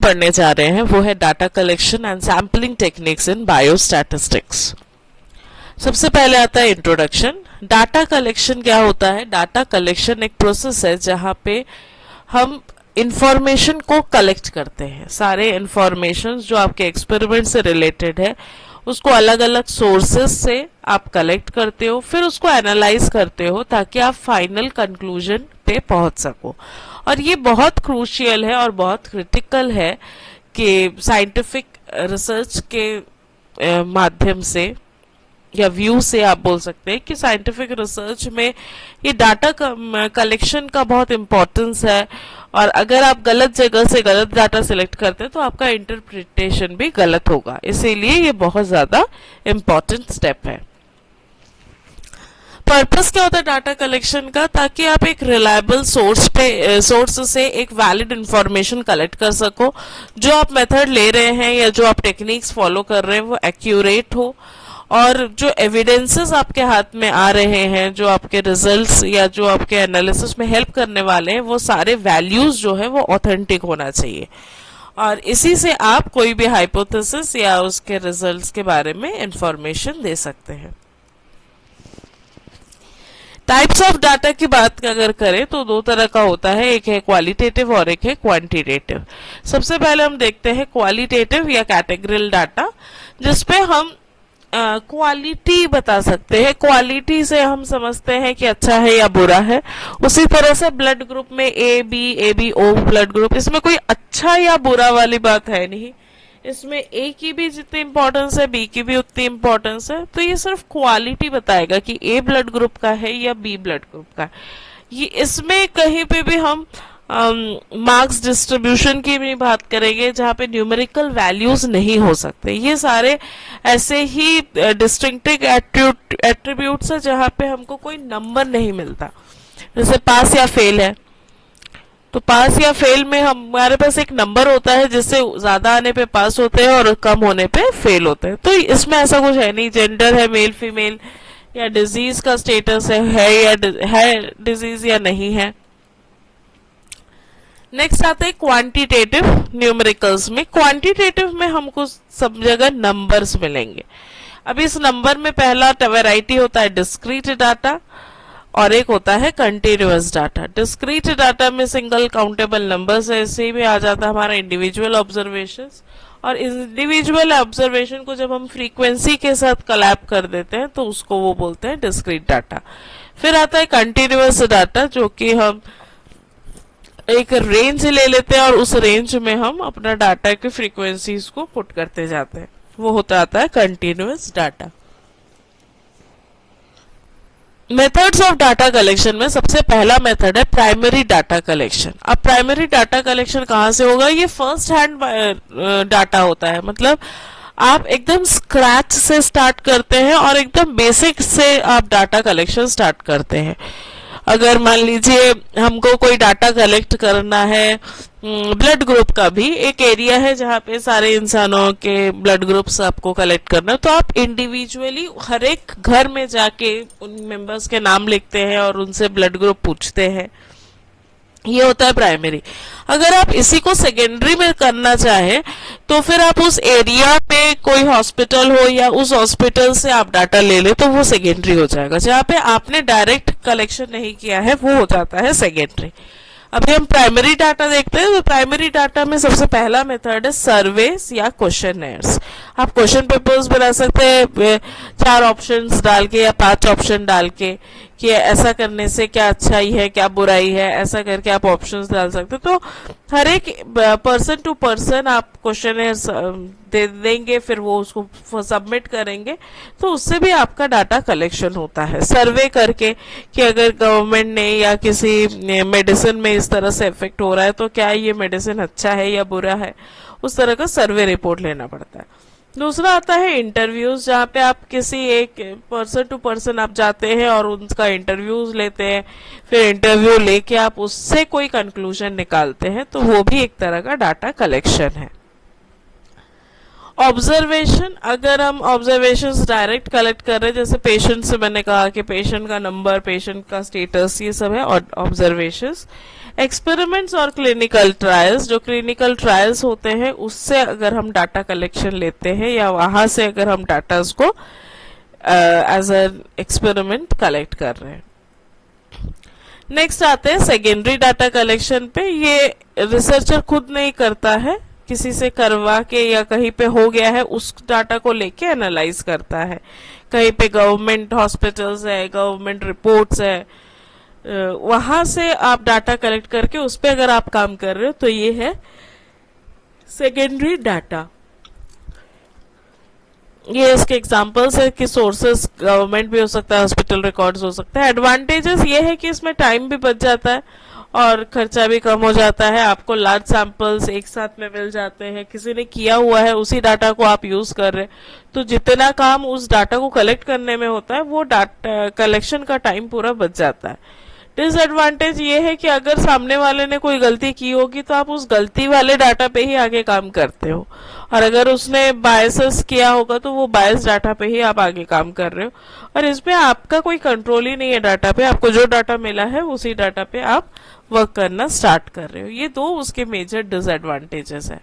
पढ़ने जा रहे हैं वो है data collection and sampling techniques in biostatistics. सबसे पहले आता है इंट्रोडक्शन। डाटा कलेक्शन क्या होता है? डाटा कलेक्शन एक प्रोसेस है जहां पे हम इंफॉर्मेशन को कलेक्ट करते हैं। सारे इंफॉर्मेशन जो आपके एक्सपेरिमेंट से रिलेटेड है उसको अलग अलग सोर्सेस से आप कलेक्ट करते हो, फिर उसको एनालाइज करते हो ताकि आप फाइनल कंक्लूजन पे पहुंच सको। और ये बहुत क्रूशियल है और बहुत क्रिटिकल है कि साइंटिफिक रिसर्च के माध्यम से या व्यू से आप बोल सकते हैं कि साइंटिफिक रिसर्च में ये डाटा कलेक्शन का बहुत इम्पोर्टेंस है। और अगर आप गलत जगह से गलत डाटा सिलेक्ट करते हैं तो आपका इंटरप्रिटेशन भी गलत होगा, इसीलिए ये बहुत ज्यादा इम्पोर्टेंट स्टेप है। पर्पस क्या होता है डाटा कलेक्शन का? ताकि आप एक रिलायबल सोर्स से एक वैलिड इंफॉर्मेशन कलेक्ट कर सको, जो आप मेथड ले रहे हैं या जो आप टेक्निक्स फॉलो कर रहे हैं वो एक्यूरेट हो, और जो एविडेंसेस आपके हाथ में आ रहे हैं, जो आपके रिजल्ट्स या जो आपके एनालिसिस में हेल्प करने वाले हैं, वो सारे वैल्यूज जो है वो ऑथेंटिक होना चाहिए। और इसी से आप कोई भी हाइपोथेसिस या उसके रिजल्ट्स के बारे में इंफॉर्मेशन दे सकते हैं। टाइप्स ऑफ डाटा की बात अगर करें तो दो तरह का होता है, एक है क्वालिटेटिव और एक है क्वांटिटेटिव। सबसे पहले हम देखते हैं क्वालिटेटिव या कैटेगरियल डाटा, जिसपे हम क्वालिटी बता सकते हैं। क्वालिटी से हम समझते हैं कि अच्छा है या बुरा है। उसी तरह से ब्लड ग्रुप में A B O blood group, इसमें कोई अच्छा या बुरा वाली बात है नहीं। इसमें ए की भी जितनी इंपॉर्टेंस है बी की भी उतनी इंपॉर्टेंस है। तो ये सिर्फ क्वालिटी बताएगा कि ए ब्लड ग्रुप का है या बी ब्लड ग्रुप का है। ये इसमें कहीं पे भी हम मार्क्स डिस्ट्रीब्यूशन की भी बात करेंगे जहां पे न्यूमेरिकल वैल्यूज नहीं हो सकते। ये सारे ऐसे ही डिस्टिंक्टिव एट्रीब्यूट्स है जहां पे हमको कोई नंबर नहीं मिलता। जैसे पास या फेल है, तो पास या फेल में हमारे पास एक नंबर होता है जिससे ज्यादा आने पे पास होते हैं और कम होने पे फेल होते हैं। तो इसमें ऐसा कुछ है नहीं, जेंडर है मेल फीमेल, या डिजीज का स्टेटस है या डिजीज या नहीं है। नेक्स्ट आता है क्वांटिटेटिव न्यूमेरिकल्स में। क्वांटिटेटिव में हमको सब जगह नंबर्स मिलेंगे। अब इस नंबर में पहला वैरायटी होता है डिस्क्रीट डाटा और एक होता है कंटिन्यूअस डाटा। डिस्क्रीट डाटा में सिंगल काउंटेबल नंबर्स है, इसी में आ जाता है हमारा इंडिविजुअल ऑब्जर्वेशंस। और इंडिविजुअल ऑब्जर्वेशन को जब हम फ्रीक्वेंसी के साथ कोलैब कर देते हैं तो उसको वो बोलते हैं डिस्क्रीट डाटा। फिर आता है कंटिन्यूअस डाटा, जो कि हम एक रेंज ले लेते हैं और उस रेंज में हम अपना डाटा की फ्रीक्वेंसीज को पुट करते जाते हैं, वो होता आता है continuous data. Methods of data collection में सबसे पहला मेथड है प्राइमरी डाटा कलेक्शन। अब प्राइमरी डाटा कलेक्शन कहां से होगा? ये फर्स्ट हैंड डाटा होता है, मतलब आप एकदम स्क्रैच से स्टार्ट करते हैं और एकदम बेसिक से आप डाटा कलेक्शन स्टार्ट करते हैं। अगर मान लीजिए हमको कोई डाटा कलेक्ट करना है ब्लड ग्रुप का, भी एक एरिया है जहाँ पे सारे इंसानों के ब्लड ग्रुप्स आपको कलेक्ट करना है, तो आप इंडिविजुअली हर एक घर में जाके उन मेंबर्स के नाम लिखते हैं और उनसे ब्लड ग्रुप पूछते हैं। ये होता है प्राइमरी। अगर आप इसी को सेकेंडरी में करना चाहे तो फिर आप उस एरिया पे कोई हॉस्पिटल हो या उस हॉस्पिटल से आप डाटा ले ले तो वो सेकेंडरी हो जाएगा। जहाँ पे आपने डायरेक्ट कलेक्शन नहीं किया है वो हो जाता है सेकेंडरी। अभी हम प्राइमरी डाटा देखते हैं। तो प्राइमरी डाटा में सबसे पहला मेथड है सर्वेस या क्वेश्चनर्स। आप क्वेश्चन पेपर्स बना सकते हैं 4 ऑप्शंस डाल के या 5 ऑप्शन डाल के कि ऐसा करने से क्या अच्छाई है क्या बुराई है, ऐसा करके आप ऑप्शंस डाल सकते हैं। तो हर एक पर्सन टू पर्सन आप क्वेश्चन दे देंगे, फिर वो उसको सबमिट करेंगे, तो उससे भी आपका डाटा कलेक्शन होता है सर्वे करके कि अगर गवर्नमेंट ने या किसी मेडिसिन में इस तरह से इफेक्ट हो रहा है तो क्या ये मेडिसिन अच्छा है या बुरा है, उस तरह का सर्वे रिपोर्ट लेना पड़ता है। दूसरा आता है इंटरव्यूज, जहाँ पे आप किसी एक पर्सन टू पर्सन आप जाते हैं और उनका इंटरव्यूज लेते हैं, फिर इंटरव्यू लेके आप उससे कोई कंक्लूजन निकालते हैं, तो वो भी एक तरह का डाटा कलेक्शन है। ऑब्जर्वेशन, अगर हम ऑब्जर्वेशंस डायरेक्ट कलेक्ट कर रहे हैं, जैसे पेशेंट से मैंने कहा कि पेशेंट का नंबर, पेशेंट का स्टेटस, ये सब है ऑब्जर्वेशंस। एक्सपेरिमेंट्स और क्लिनिकल ट्रायल्स, जो क्लिनिकल ट्रायल्स होते हैं उससे अगर हम डाटा कलेक्शन लेते हैं या वहां से अगर हम डाटा को एज एन एक्सपेरिमेंट कलेक्ट कर रहे हैं। नेक्स्ट आते हैं सेकेंडरी डाटा कलेक्शन पे। ये रिसर्चर खुद नहीं करता है, किसी से करवा के या कहीं पे हो गया है उस डाटा को लेके एनालाइज करता है। कहीं पे गवर्नमेंट हॉस्पिटल्स है, गवर्नमेंट रिपोर्ट्स है, वहां से आप डाटा कलेक्ट करके उस पे अगर आप काम कर रहे हो तो ये है सेकेंडरी डाटा। ये इसके एग्जांपल्स है कि सोर्सेस गवर्नमेंट भी हो सकता है, हॉस्पिटल रिकॉर्ड्स हो सकता है। एडवांटेजेस ये है कि इसमें टाइम भी बच जाता है और खर्चा भी कम हो जाता है। आपको लार्ज सैंपल्स एक साथ में मिल जाते हैं, किसी ने किया हुआ है उसी डाटा को आप यूज कर रहे हैं, तो जितना काम उस डाटा को कलेक्ट करने में होता है वो डाटा कलेक्शन का टाइम पूरा बच जाता है। डिसएडवांटेज ये है कि अगर सामने वाले ने कोई गलती की होगी तो आप उस गलती वाले डाटा पे ही आगे काम करते हो, और अगर उसने बायसेस किया होगा तो वो बायस डाटा पे ही आप आगे काम कर रहे हो, और इसमें आपका कोई कंट्रोल ही नहीं है डाटा पे। आपको जो डाटा मिला है उसी डाटा पे आप वर्क करना स्टार्ट कर रहे हो। ये दो उसके मेजर डिसएडवांटेजेस है।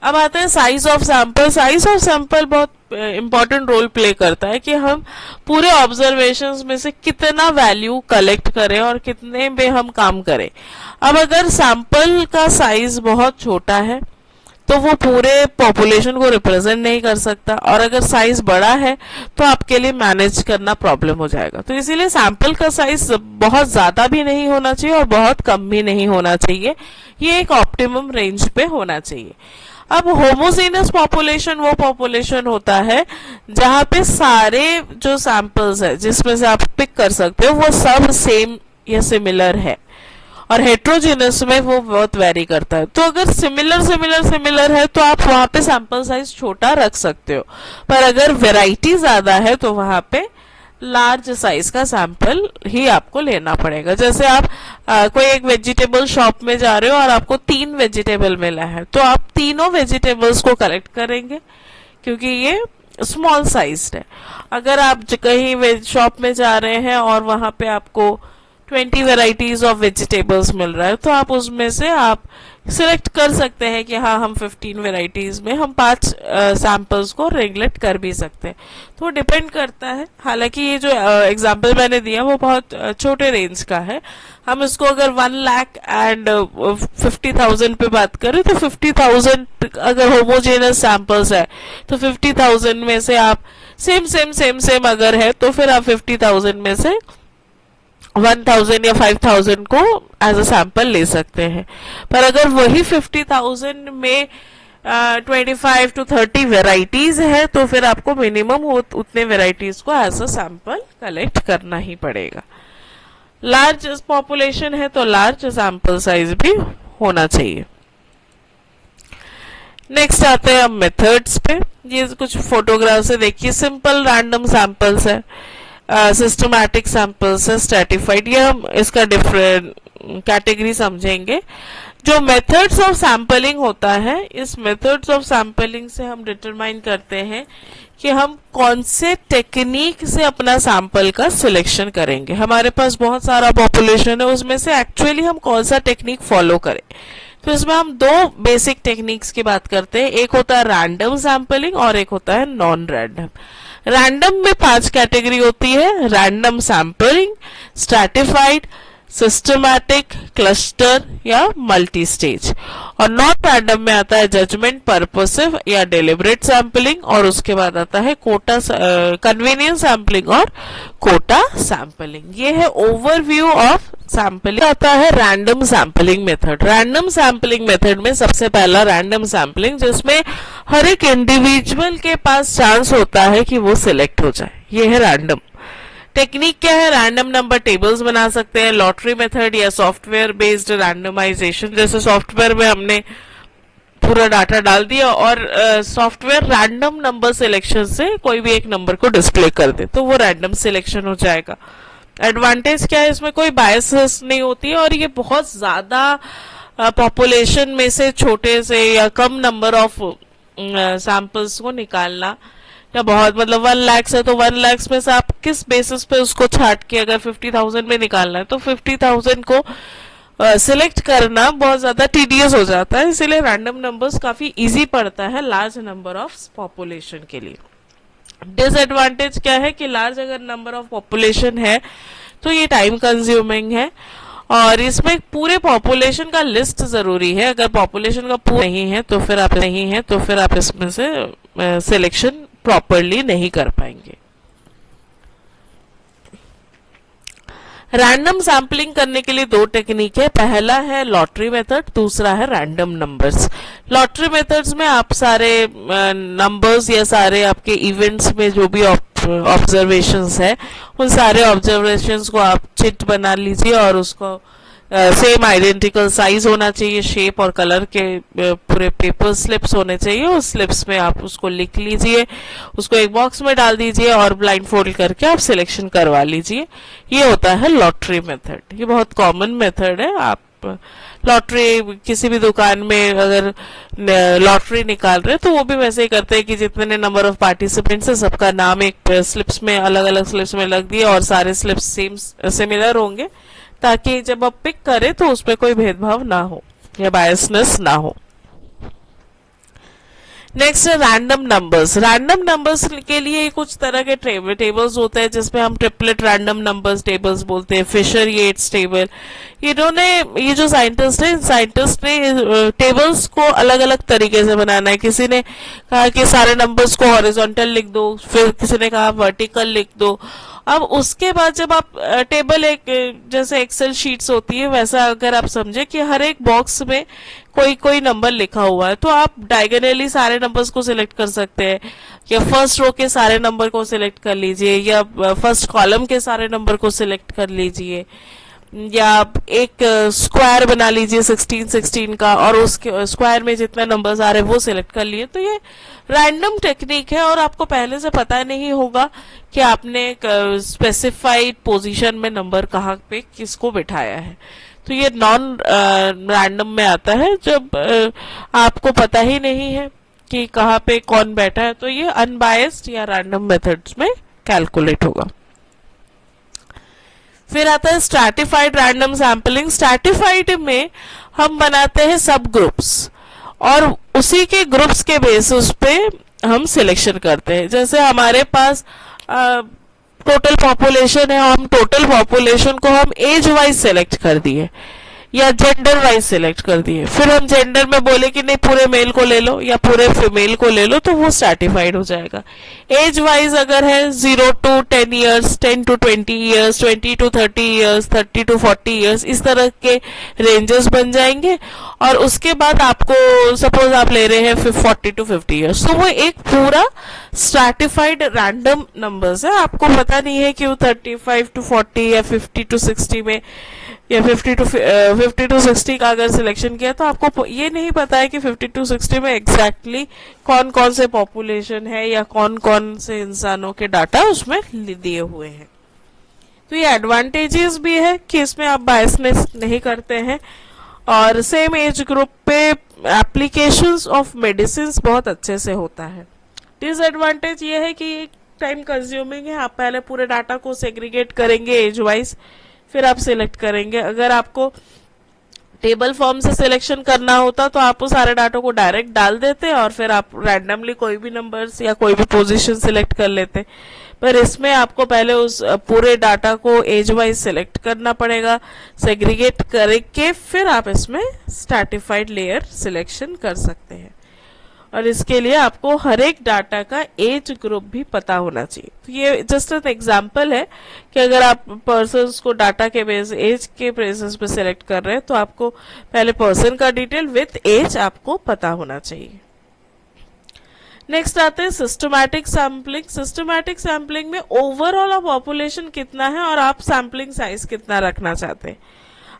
अब आते हैं size of sample. Size of sample बहुत इंपॉर्टेंट रोल प्ले करता है कि हम पूरे ऑब्जर्वेशंस में से कितना वैल्यू कलेक्ट करें और कितने पे हम काम करें। अब अगर सैंपल का साइज बहुत छोटा है तो वो पूरे पॉपुलेशन को रिप्रेजेंट नहीं कर सकता, और अगर साइज बड़ा है तो आपके लिए मैनेज करना प्रॉब्लम हो जाएगा। तो इसीलिए सैंपल का साइज बहुत ज्यादा भी नहीं होना चाहिए और बहुत कम भी नहीं होना चाहिए, ये एक ऑप्टिमम रेंज पे होना चाहिए। अब होमोजेनस पॉपुलेशन वो पॉपुलेशन होता है जहां पे सारे जो सैंपल्स है जिसमें से आप पिक कर सकते हो वो सब सेम या सिमिलर है, और हेट्रोजेनस में वो बहुत वेरी करता है। तो अगर सिमिलर है तो आप वहां पे सैंपल साइज छोटा रख सकते हो, पर अगर वैरायटी ज्यादा है तो वहां पे लार्ज साइज का सैंपल ही आपको लेना पड़ेगा। जैसे आप कोई एक वेजिटेबल शॉप में जा रहे हो और आपको 3 वेजिटेबल मिला है, तो आप तीनों वेजिटेबल्स को कलेक्ट करेंगे क्योंकि ये स्मॉल साइज है। अगर आप कहीं शॉप में जा रहे हैं और वहां पे आपको 20 वेराइटीज ऑफ वेजिटेबल्स मिल रहा है, तो आप उसमें से आप सिलेक्ट कर सकते हैं कि हाँ हम 15 वेराइटीज में हम 5 सैंपल्स को रेगुलेट कर भी सकते हैं। तो डिपेंड करता है। हालांकि ये जो एग्जांपल मैंने दिया वो बहुत छोटे रेंज का है। हम इसको अगर 1,50,000 पे बात करें तो 50,000 अगर होमोजेनस सैंपल्स है तो 50,000 में से आप सेम अगर है तो फिर आप 50,000 में से 1,000 या 5,000 को एज अ सैंपल ले सकते हैं। पर अगर वही 50,000 में 25 to 30 वेराइटीज है तो फिर आपको मिनिमम उतने वेराइटीज को एज अ सैंपल कलेक्ट करना ही पड़ेगा। लार्ज पॉपुलेशन है तो लार्ज सैंपल साइज भी होना चाहिए। नेक्स्ट आते हैं अब मेथड्स पे। ये कुछ फोटोग्राफ से देखिए, सिंपल रैंडम सैंपल्स है, सिस्टमैटिक सैंपल्स है, स्ट्रैटिफाइड। ये हम इसका डिफरेंट कैटेगरी समझेंगे। जो मेथड्स ऑफ सैंपलिंग होता है, इस मेथड्स ऑफ सैंपलिंग से हम डिटरमाइन करते हैं कि हम कौन से टेक्निक से अपना सैंपल का सिलेक्शन करेंगे। हमारे पास बहुत सारा पॉपुलेशन है, उसमें से एक्चुअली हम कौन सा टेक्निक फॉलो करें। तो इसमें हम 2 बेसिक टेक्निक्स की बात करते हैं। एक होता है रैंडम सैंपलिंग और एक होता है नॉन रैंडम। रैंडम में 5 कैटेगरी होती है: random sampling, stratified, systematic, cluster या मल्टी स्टेज। और नॉन रैंडम में आता है जजमेंट, पर्पसिव या डेलिब्रेट सैंपलिंग, और उसके बाद आता है कोटा कन्वीनियंस सैंपलिंग और कोटा सैंपलिंग। ये है ओवरव्यू ऑफ सैंपलिंग। आता है random sampling method. Random sampling method में सबसे पहला रैंडम सैंपलिंग, जिसमें हर एक इंडिविजुअल के पास चांस होता है कि वो सिलेक्ट हो जाए, ये है रैंडम। टेक्निक क्या है? रैंडम नंबर टेबल्स बना सकते हैं, लॉटरी मेथड या सॉफ्टवेयर बेस्ड रैंडमाइजेशन। जैसे सॉफ्टवेयर में हमने पूरा डाटा डाल दिया और सॉफ्टवेयर रैंडम नंबर सिलेक्शन से कोई भी एक नंबर को डिस्प्ले कर दे तो वो रैंडम सिलेक्शन हो जाएगा। एडवांटेज क्या है? इसमें कोई बायसेस नहीं होती है और ये बहुत ज्यादा पॉपुलेशन में से छोटे से या कम नंबर ऑफ सैंपल्स को निकालना, या बहुत मतलब 1 लाख है तो 1 लाख में से आप किस बेसिस पे उसको छाट के अगर 50,000 में निकालना है तो 50,000 को सिलेक्ट करना बहुत ज्यादा टीडियस हो जाता है। इसीलिए रैंडम नंबर्स काफी इजी पड़ता है लार्ज नंबर ऑफ पॉपुलेशन के लिए। डिसएडवांटेज क्या है कि लार्ज अगर नंबर ऑफ पॉपुलेशन है तो ये टाइम कंज्यूमिंग है, और इसमें पूरे पॉपुलेशन का लिस्ट जरूरी है। अगर पॉपुलेशन का पूरा नहीं है तो फिर आप इसमें से सिलेक्शन प्रॉपरली नहीं कर पाएंगे। रैंडम सैम्पलिंग करने के लिए 2 टेक्निक है, पहला है लॉटरी मेथड, दूसरा है रैंडम नंबर्स। लॉटरी मेथड्स में आप सारे नंबर्स या सारे आपके इवेंट्स में जो भी ऑब्जर्वेशंस है उन सारे ऑब्जर्वेशंस को आप चिट बना लीजिए, और उसको सेम आइडेंटिकल साइज होना चाहिए, शेप और कलर के पूरे पेपर स्लिप्स होने चाहिए। उस स्लिप्स में आप उसको लिख लीजिए, उसको एक बॉक्स में डाल दीजिए और ब्लाइंड फोल्ड करके आप सिलेक्शन करवा लीजिए। ये होता है लॉटरी मेथड। ये बहुत कॉमन मेथड है। आप लॉटरी किसी भी दुकान में अगर लॉटरी निकाल रहे तो वो भी वैसे ही करते हैं कि जितने नंबर ऑफ पार्टिसिपेंट्स है सबका नाम एक स्लिप्स में अलग अलग स्लिप्स में लग दिए, और सारे स्लिप्स सेम सिमिलर होंगे ताकि जब आप पिक करें तो उसमें कोई भेदभाव ना हो या बायसनेस ना हो। नेक्स्ट है रैंडम नंबर्स। रैंडम नंबर्स के लिए कुछ तरह के टेबल्स होते हैं जिसमें हम ट्रिपलेट रैंडम नंबर्स टेबल्स बोलते हैं, फिशर येट्स टेबल। ये जो साइंटिस्ट ने टेबल्स को अलग अलग तरीके से बनाना है। किसी ने कहा कि सारे नंबर्स को हॉरिजॉन्टल लिख दो, फिर किसी ने कहा वर्टिकल लिख दो। अब उसके बाद जब आप टेबल एक जैसे एक्सेल शीट्स होती है वैसा अगर आप समझे कि हर एक बॉक्स में कोई नंबर लिखा हुआ है तो आप डायगोनली सारे नंबर्स को सिलेक्ट कर सकते हैं, या फर्स्ट रो के सारे नंबर को सिलेक्ट कर लीजिए, या फर्स्ट कॉलम के सारे नंबर को सिलेक्ट कर लीजिए, या एक स्क्वायर बना लीजिए 16-16 का और उसके स्क्वायर में जितने नंबर्स आ रहे हैं वो सिलेक्ट कर लिए। तो ये रैंडम टेक्निक है और आपको पहले से पता नहीं होगा कि आपने स्पेसिफाइड पोजीशन में नंबर कहाँ पे किसको बिठाया है। तो ये नॉन रैंडम में आता है जब आपको पता ही नहीं है कि कहाँ पे कौन बैठा है, तो ये अनबायस्ड या रैंडम मेथड्स में कैलकुलेट होगा। फिर आता है स्ट्रैटिफाइड रैंडम सैंपलिंग। स्ट्रैटिफाइड में हम बनाते हैं सब ग्रुप्स और उसी के ग्रुप्स के बेसिस पे हम सिलेक्शन करते हैं। जैसे हमारे पास टोटल पॉपुलेशन है, हम टोटल पॉपुलेशन को हम एज वाइज सेलेक्ट कर दिए या जेंडर वाइज सिलेक्ट कर दिए, फिर हम जेंडर में बोले कि नहीं पूरे मेल को ले लो या पूरे फीमेल को ले लो, तो वो स्ट्रैटिफाइड हो जाएगा। एज वाइज अगर है 0 to 10 years, 10 to 20 years, 20 to 30 years, 30 to 40 years, इस तरह के रेंजेस बन जाएंगे। और उसके बाद आपको सपोज आप ले रहे हैं 40 to 50 years, तो वो एक पूरा स्ट्रैटिफाइड रैंडम नंबर्स है। आपको पता नहीं है कि वो 35 to 40 या 50 to 60 में या 50 to 60 का अगर सिलेक्शन किया तो आपको ये नहीं पता है कि 50 to 60 में एग्जैक्टली कौन कौन से पॉपुलेशन है या कौन कौन से इंसानों के डाटा उसमें दिए हुए हैं। तो ये एडवांटेजेस भी है कि इसमें आप बायसनेस नहीं करते हैं, और सेम एज ग्रुप पे एप्लीकेशंस ऑफ मेडिसिन बहुत अच्छे से होता है। डिसएडवांटेज ये है कि टाइम कंज्यूमिंग है। आप पहले पूरे डाटा को सेग्रीगेट करेंगे एज वाइज, फिर आप सिलेक्ट करेंगे। अगर आपको टेबल फॉर्म से सिलेक्शन करना होता तो आप उस सारे डाटा को डायरेक्ट डाल देते और फिर आप रैंडमली कोई भी नंबर्स या कोई भी पोजीशन सिलेक्ट कर लेते, पर इसमें आपको पहले उस पूरे डाटा को एज वाइज सिलेक्ट करना पड़ेगा, सेग्रीगेट करके फिर आप इसमें स्ट्रैटिफाइड लेयर सिलेक्शन कर सकते हैं। और इसके लिए आपको हर एक डाटा का एज ग्रुप भी पता होना चाहिए। तो ये जस्ट एन एग्जांपल है कि अगर आप पर्सन्स को डाटा के बेस एज के बेसिस पे सिलेक्ट कर रहे हैं तो आपको पहले पर्सन का डिटेल विथ एज आपको पता होना चाहिए। नेक्स्ट आते हैं सिस्टमैटिक सैम्पलिंग। सिस्टमैटिक सैम्पलिंग में ओवरऑल पॉपुलेशन कितना है और आप सैम्पलिंग साइज कितना रखना चाहते हैं।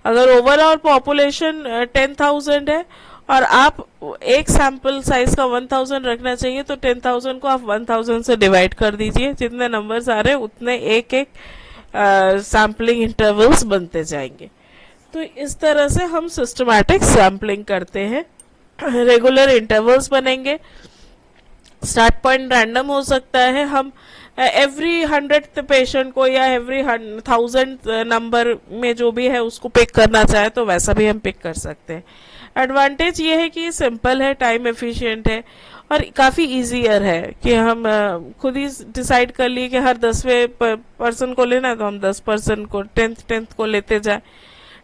अगर ओवरऑल पॉपुलेशन 10,000 है और आप एक सैंपल साइज का 1000 रखना चाहिए तो 10,000 को आप 1000 से डिवाइड कर दीजिए, जितने नंबर्स आ रहे हैं उतने एक एक सैम्पलिंग इंटरवल्स बनते जाएंगे। तो इस तरह से हम सिस्टमैटिक सैम्पलिंग करते हैं। रेगुलर इंटरवल्स बनेंगे स्टार्ट पॉइंट रैंडम हो सकता है, हम एवरी 100th पेशेंट को या एवरी 1000th नंबर में जो भी है उसको पिक करना चाहे तो वैसा भी हम पिक कर सकते हैं। एडवांटेज ये है कि सिंपल है, टाइम एफिशिएंट है और काफ़ी ईजियर है कि हम खुद ही डिसाइड कर लिए कि हर 10वें पर्सन को लेना है तो हम 10 पर्सन को 10th को लेते जाए।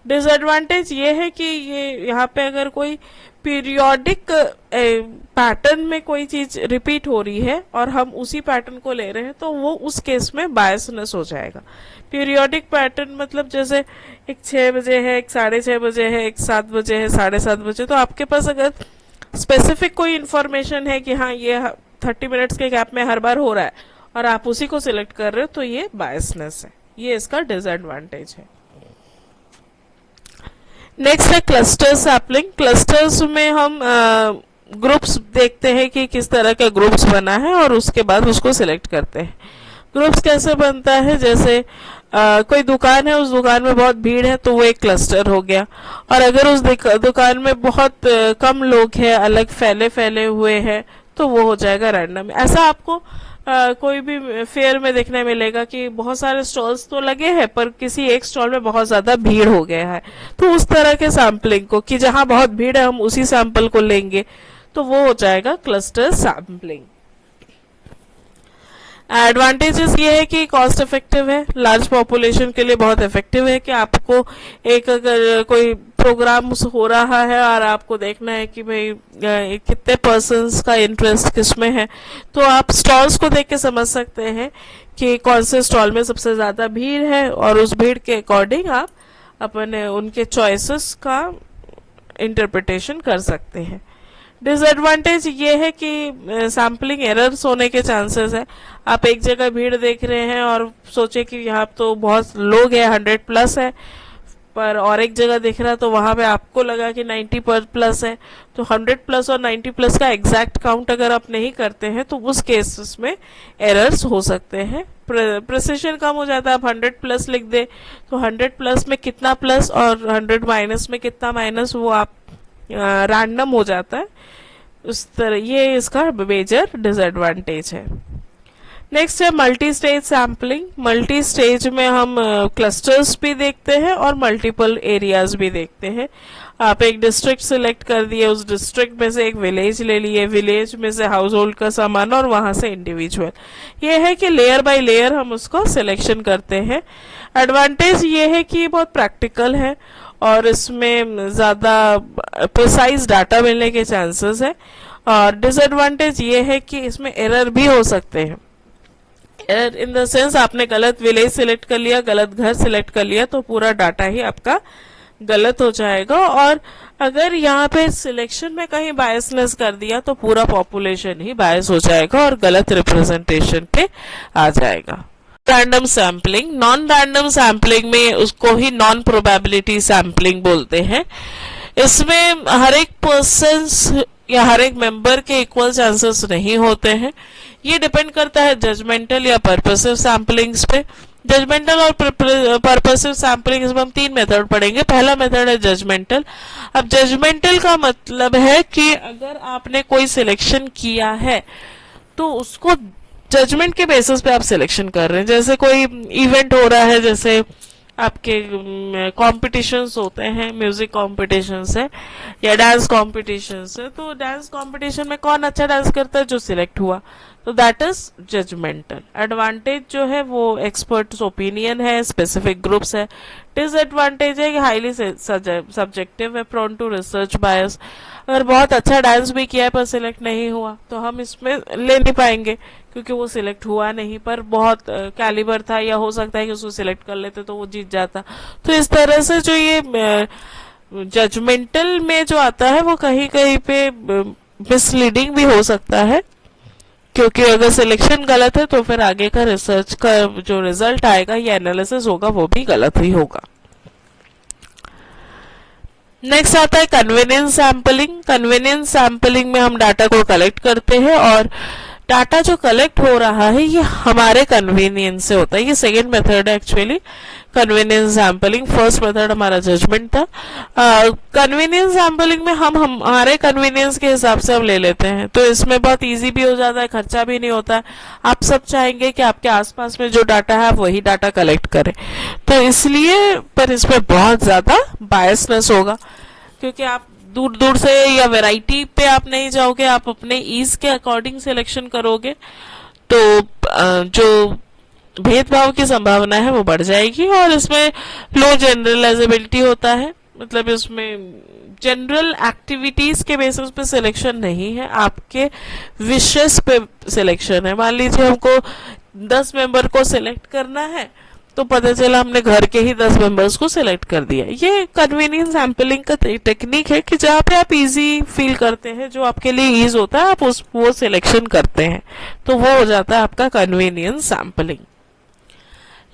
डिसएडवांटेज ये है कि ये यहाँ पे अगर कोई पीरियोडिक पैटर्न में कोई चीज रिपीट हो रही है और हम उसी पैटर्न को ले रहे हैं तो वो उस केस में बायसनेस हो जाएगा। पीरियोडिक पैटर्न मतलब जैसे एक 6 बजे है, एक 6:30 बजे है, एक 7 बजे है, 7:30 बजे, तो आपके पास अगर स्पेसिफिक कोई इन्फॉर्मेशन है कि हाँ ये 30 मिनट्स के गैप में हर बार हो रहा है और आप उसी को सिलेक्ट कर रहे हो तो ये बायसनेस है, ये इसका डिसएडवांटेज है। नेक्स्ट है क्लस्टर सैम्पलिंग। क्लस्टर्स में हम ग्रुप्स देखते हैं कि किस तरह का ग्रुप्स बना है और उसके बाद उसको सिलेक्ट करते हैं। ग्रुप्स कैसे बनता है, जैसे कोई दुकान है, उस दुकान में बहुत भीड़ है तो वो एक क्लस्टर हो गया, और अगर उस दुकान में बहुत कम लोग हैं, अलग फैले फैले हुए हैं, तो वो हो जाएगा रैंडम। ऐसा आपको कोई भी फेयर में देखने मिलेगा कि बहुत सारे स्टॉल्स तो लगे हैं पर किसी एक स्टॉल में बहुत ज्यादा भीड़ हो गया है, तो उस तरह के सैम्पलिंग को कि जहां बहुत भीड़ है हम उसी सैंपल को लेंगे, तो वो हो जाएगा क्लस्टर सैम्पलिंग। एडवांटेजेस ये है कि कॉस्ट इफेक्टिव है, लार्ज पॉपुलेशन के लिए बहुत इफेक्टिव है कि आपको एक अगर कोई प्रोग्राम हो रहा है और आपको देखना है कि भाई कितने पर्सन्स का इंटरेस्ट किसमें है, तो आप स्टॉल्स को देख के समझ सकते हैं कि कौन से स्टॉल में सबसे ज्यादा भीड़ है और उस भीड़ के अकॉर्डिंग आप अपने उनके चॉइसेस का इंटरप्रिटेशन कर सकते हैं। डिसएडवांटेज ये है कि सैम्पलिंग एरर्स होने के चांसेस है। आप एक जगह भीड़ देख रहे हैं और सोचे कि यहाँ तो बहुत लोग हैं, 100+ है, पर और एक जगह देख रहा है तो वहां पे आपको लगा कि 90+ है, तो 100+ और 90+ का एग्जैक्ट काउंट अगर आप नहीं करते हैं तो उस केसेस में एरर्स हो सकते हैं। प्रिसिशन कम हो जाता है, आप 100+ लिख दे तो 100+ में कितना प्लस और 100 माइनस में कितना माइनस वो आप रैंडम हो जाता है, उस तरह ये इसका मेजर डिसएडवांटेज है। नेक्स्ट है multi stage sampling. Multi stage में हम क्लस्टर्स भी देखते हैं और मल्टीपल एरियाज भी देखते हैं। आप एक डिस्ट्रिक्ट सिलेक्ट कर दिए, उस डिस्ट्रिक्ट में से एक विलेज ले लिए, विलेज में से हाउस होल्ड का सामान और वहां से इंडिविजुअल। ये है कि लेयर बाय लेयर हम उसको सिलेक्शन करते हैं। एडवांटेज ये है कि बहुत प्रैक्टिकल है और इसमें ज्यादा प्रिसाइज डाटा मिलने के चांसेस है, और डिसएडवांटेज ये है कि इसमें एरर भी हो सकते हैं। एरर इन द सेंस आपने गलत विलेज सिलेक्ट कर लिया, गलत घर सिलेक्ट कर लिया तो पूरा डाटा ही आपका गलत हो जाएगा, और अगर यहाँ पे सिलेक्शन में कहीं बायसनेस कर दिया तो पूरा पॉपुलेशन ही बायस हो जाएगा और गलत रिप्रेजेंटेशन पे आ जाएगा। Random sampling, non random sampling में उसको ही नॉन प्रोबेबिलिटी सैम्पलिंग बोलते हैं। इसमें हर एक पर्सन या हर एक मेंबर के इक्वल चांसेस नहीं होते हैं। ये डिपेंड करता है जजमेंटल या पर्पसिव सैम्पलिंग्स पे। जजमेंटल और पर्पसिव सैम्पलिंग इसमें हम 3 मेथड पढ़ेंगे। पहला मेथड है जजमेंटल। अब जजमेंटल का मतलब है कि अगर आपने कोई सिलेक्शन किया है तो उसको जजमेंट के बेसिस पे आप सिलेक्शन कर रहे हैं। जैसे कोई इवेंट हो रहा है, जैसे आपके कॉम्पिटिशन्स होते हैं, म्यूजिक कॉम्पिटिशन्स है या डांस कॉम्पिटिशन्स है, तो डांस कॉम्पिटिशन में कौन अच्छा डांस करता है, जो सिलेक्ट हुआ, तो दैट इज जजमेंटल। एडवांटेज जो है वो एक्सपर्ट्स ओपिनियन है, स्पेसिफिक ग्रुप्स है। डिसएडवांटेज है कि हाईली सब्जेक्टिव है, प्रोन टू रिसर्च बायस। अगर बहुत अच्छा डांस भी किया है पर सिलेक्ट नहीं हुआ तो हम इसमें ले नहीं पाएंगे क्योंकि वो सिलेक्ट हुआ नहीं, पर बहुत कैलिबर था या हो सकता है कि उसको सिलेक्ट कर लेते तो वो जीत जाता। तो इस तरह से जो ये जजमेंटल में जो आता है वो कहीं कहीं पे मिसलीडिंग भी हो सकता है, क्योंकि अगर सिलेक्शन गलत है तो फिर आगे का रिसर्च का जो रिजल्ट आएगा या एनालिसिस होगा वो भी गलत ही होगा। नेक्स्ट आता है कन्वीनियंस सैम्पलिंग। कन्वीनियंस सैम्पलिंग में हम डाटा को कलेक्ट करते हैं और डाटा जो कलेक्ट हो रहा है ये हमारे कन्वीनियंस से होता है। ये सेकेंड मेथड है actually. Convenience sampling. First method हमारा जजमेंट था। कन्वीनियंस सैम्पलिंग में हम हमारे कन्वीनियंस के हिसाब से हम ले लेते हैं, तो इसमें बहुत इजी भी हो जाता है, खर्चा भी नहीं होता है। आप सब चाहेंगे कि आपके आसपास में जो डाटा है आप वही डाटा कलेक्ट करें, तो इसलिए पर इसमें बहुत ज्यादा बायसनेस होगा, क्योंकि आप दूर दूर से या वैरायटी पे आप नहीं जाओगे, आप अपने ईज के अकॉर्डिंग सिलेक्शन करोगे, तो जो भेदभाव की संभावना है वो बढ़ जाएगी। और इसमें लो जनरलाइजेबिलिटी होता है, मतलब इसमें जनरल एक्टिविटीज के बेसिस पे सिलेक्शन नहीं है, आपके विशेष पे सिलेक्शन है। मान लीजिए हमको 10 मेंबर को सिलेक्ट करना है, तो पता चला हमने घर के ही 10 मेंबर्स को सिलेक्ट कर दिया। ये कन्वीनियंस सैम्पलिंग का टेक्निक है कि जहाँ पे आप इजी फील करते हैं, जो आपके लिए ईज होता है, आप वो सिलेक्शन करते हैं, तो वो हो जाता है आपका कन्वीनियंस सैम्पलिंग।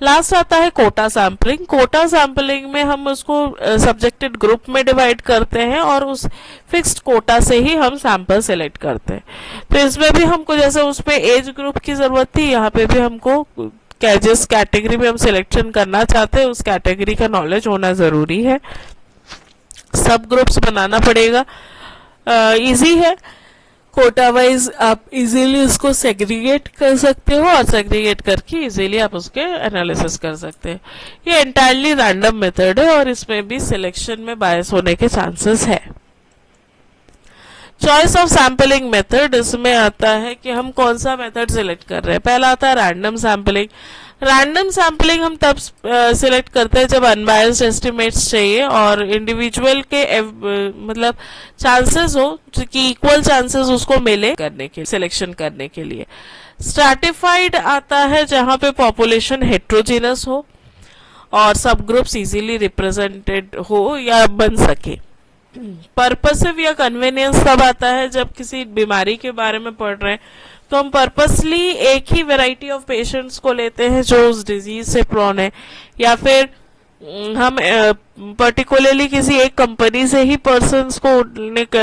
लास्ट आता है कोटा सैम्पलिंग। कोटा सैम्पलिंग में हम उसको सब्जेक्टेड ग्रुप में डिवाइड करते हैं और उस फिक्स्ड कोटा से ही हम सैंपल सेलेक्ट करते हैं। तो इसमें भी हमको जैसे उसमें एज ग्रुप की जरूरत थी, यहाँ पे भी हमको जिस कैटेगरी में हम सिलेक्शन करना चाहते हैं उस कैटेगरी का नॉलेज होना जरूरी है। सब ग्रुप्स बनाना पड़ेगा, इजी है। कोटा वाइज आप इजीली उसको सेग्रीगेट कर सकते हो और सेग्रीगेट करके इजीली आप उसके एनालिसिस कर सकते हैं। ये एंटायरली रैंडम मेथड है और इसमें भी सिलेक्शन में बायस होने के चांसेस है। चॉइस ऑफ सैम्पलिंग मेथड, इसमें आता है कि हम कौन सा मेथड सिलेक्ट कर रहे हैं। पहला आता है रैंडम सैम्पलिंग। रैंडम सैम्पलिंग हम तब सिलेक्ट करते हैं जब अनबायस्ड एस्टिमेट्स चाहिए और इंडिविजुअल के मतलब चांसेस हो कि इक्वल चांसेस उसको मिले करने के सिलेक्शन करने के लिए। स्ट्रैटिफाइड आता है जहां पे पॉपुलेशन हेट्रोजीनस हो और सब ग्रुप्स इजीली रिप्रेजेंटेड हो या बन सके। पर्पसिव या कन्वीनियंस तब आता है जब किसी बीमारी के बारे में पढ़ रहे हैं तो हम पर्पसली एक ही वैरायटी ऑफ पेशेंट्स को लेते हैं जो उस डिजीज से प्रोन है, या फिर हम पर्टिकुलरली किसी एक कंपनी से ही पर्सन्स को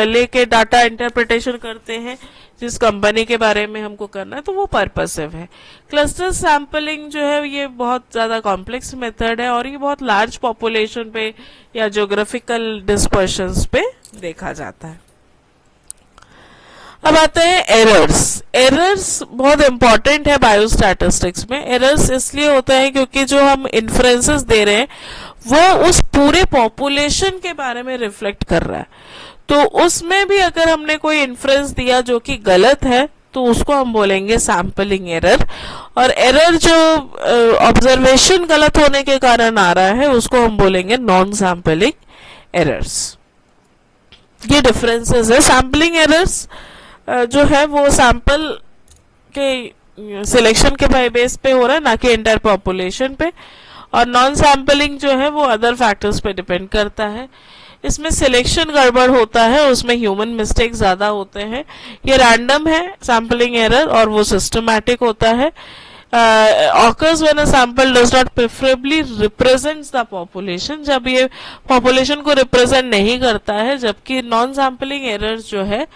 लेके डाटा इंटरप्रिटेशन करते हैं जिस कंपनी के बारे में हमको करना है, तो वो पर्पसिव है। क्लस्टर सैम्पलिंग जो है ये बहुत ज्यादा कॉम्प्लेक्स मेथड है और ये बहुत लार्ज पॉपुलेशन पे या ज्योग्राफिकल डिस्पर्शंस पे देखा जाता है। अब आते हैं एरर्स। एरर्स बहुत इंपॉर्टेंट है बायोस्टैटिस्टिक्स में। एरर्स इसलिए होता है क्योंकि जो हम इन्फ्रेंसेस दे रहे हैं वो उस पूरे पॉपुलेशन के बारे में रिफ्लेक्ट कर रहा है, तो उसमें भी अगर हमने कोई इन्फ्रेंस दिया जो कि गलत है तो उसको हम बोलेंगे सैम्पलिंग एरर। और एरर जो ऑब्जर्वेशन गलत होने के कारण आ रहा है उसको हम बोलेंगे नॉन सैम्पलिंग एरर्स। ये डिफरेंसेस है। सैम्पलिंग एरर्स जो है वो सैंपल के सिलेक्शन के बेस पे हो रहा है, ना कि एंटायर पॉपुलेशन पे। और नॉन सैम्पलिंग जो है वो अदर फैक्टर्स पे डिपेंड करता है। इसमें सिलेक्शन गड़बड़ होता है, उसमें ह्यूमन मिस्टेक ज्यादा होते हैं। ये रैंडम है सैम्पलिंग एरर और वो सिस्टमैटिक होता है। occurs when a sample does not preferably represents the population, जब ये पॉपुलेशन को रिप्रेजेंट नहीं करता है। जबकि नॉन सैम्पलिंग एरर्स जो है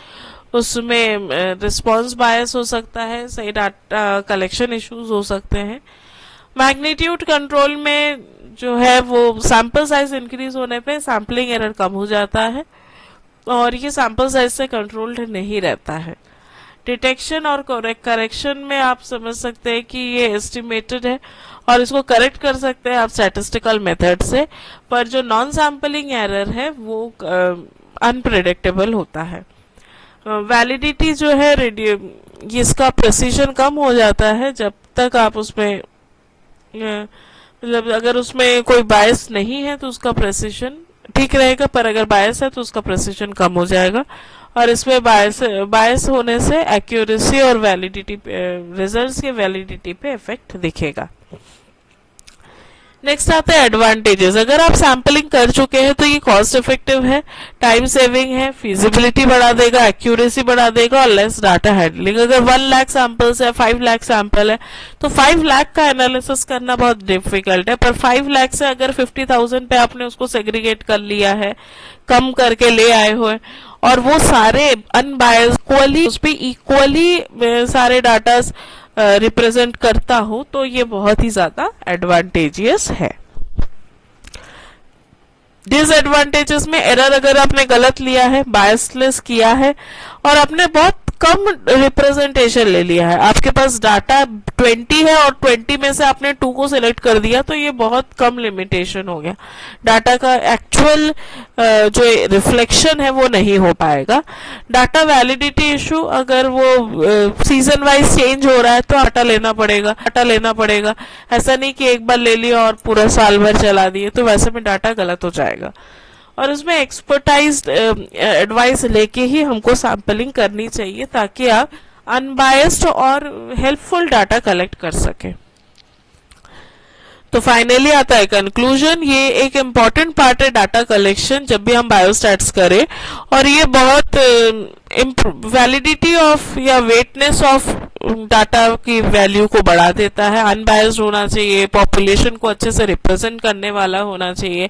उसमें रिस्पॉन्स बायस हो सकता है, सही डाटा कलेक्शन इश्यूज हो सकते हैं। मैग्नीट्यूड कंट्रोल में जो है वो सैंपल साइज इंक्रीज होने पे सैम्पलिंग एरर कम हो जाता है और ये सैंपल साइज से कंट्रोल्ड नहीं रहता है। डिटेक्शन और करेक्शन में आप समझ सकते हैं कि ये एस्टिमेटेड है और इसको करेक्ट कर सकते हैं आप स्टैटिस्टिकल मेथड से, पर जो नॉन सैम्पलिंग एरर है वो अनप्रेडिक्टेबल होता है। वैलिडिटी जो है इसका प्रेसिजन कम हो जाता है जब तक आप उसमें मतलब अगर उसमें कोई बायस नहीं है तो उसका प्रेसिजन ठीक रहेगा, पर अगर बायस है तो उसका प्रेसिजन कम हो जाएगा और इसमें बायस होने से एक्यूरेसी और वैलिडिटी रिजल्ट्स के वैलिडिटी पे इफेक्ट दिखेगा। नेक्स्ट आता है एडवांटेजेस। अगर आप सैम्पलिंग कर चुके हैं तो ये कॉस्ट इफेक्टिव है, टाइम सेविंग है, फिजिबिलिटी बढ़ा देगा, एक्यूरेसी बढ़ा देगा और लेस डाटा हैंडलिंग। अगर 1 लाख सैंपल्स है, 5 लाख सैंपल है तो 5 लाख का एनालिसिस करना बहुत डिफिकल्ट है, पर 5 लाख से अगर 50,000 पे आपने उसको सेग्रीगेट कर लिया है, कम करके ले आए हुए और वो सारे अनबायस्ड उस पे इक्वली सारे डाटा रिप्रेजेंट करता हो तो ये बहुत ही ज्यादा एडवांटेजियस है। डिसएडवांटेजेस में एरर अगर आपने गलत लिया है, बायसलेस किया है और आपने बहुत कम रिप्रेजेंटेशन ले लिया है, आपके पास डाटा 20 है और 20 में से आपने 2 को सिलेक्ट कर दिया, तो ये बहुत कम लिमिटेशन हो गया, डाटा का एक्चुअल जो रिफ्लेक्शन है वो नहीं हो पाएगा। डाटा वैलिडिटी इशू, अगर वो सीजन वाइज चेंज हो रहा है तो डाटा लेना पड़ेगा, ऐसा नहीं कि एक बार ले लिया और पूरा साल भर चला दिए, तो वैसे में डाटा गलत हो जाएगा। और उसमें एक्सपर्टाइज्ड एडवाइस लेके ही हमको सैंपलिंग करनी चाहिए ताकि आप अनबायस्ड और हेल्पफुल डाटा कलेक्ट कर सके। तो फाइनली आता है कंक्लूजन, ये एक इम्पॉर्टेंट पार्ट है डाटा कलेक्शन जब भी हम बायोस्टैट्स करें, और ये बहुत वैलिडिटी ऑफ या वेटनेस ऑफ डाटा की वैल्यू को बढ़ा देता है। अनबायस्ड होना चाहिए, पॉपुलेशन को अच्छे से रिप्रेजेंट करने वाला होना चाहिए,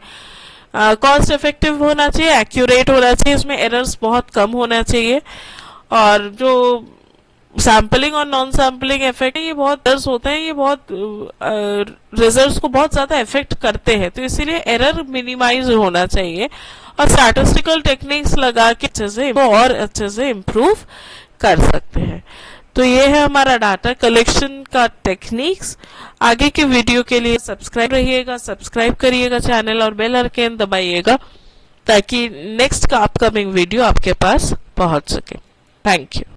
कॉस्ट इफेक्टिव होना चाहिए, एक्यूरेट होना चाहिए, इसमें एरर्स बहुत कम होना चाहिए, और जो सैम्पलिंग और नॉन सैम्पलिंग इफेक्ट है ये बहुत एरर्स होते हैं, ये बहुत रिजल्ट्स को बहुत ज्यादा इफेक्ट करते हैं, तो इसीलिए एरर मिनिमाइज होना चाहिए और स्टैटिस्टिकल टेक्निक्स लगा के अच्छे से इम्प्रूव कर सकते हैं। तो ये है हमारा डाटा कलेक्शन का टेक्निक्स। आगे के वीडियो के लिए सब्सक्राइब करिएगा चैनल और बेल आइकन दबाइएगा ताकि नेक्स्ट का अपकमिंग वीडियो आपके पास पहुंच सके। Thank you.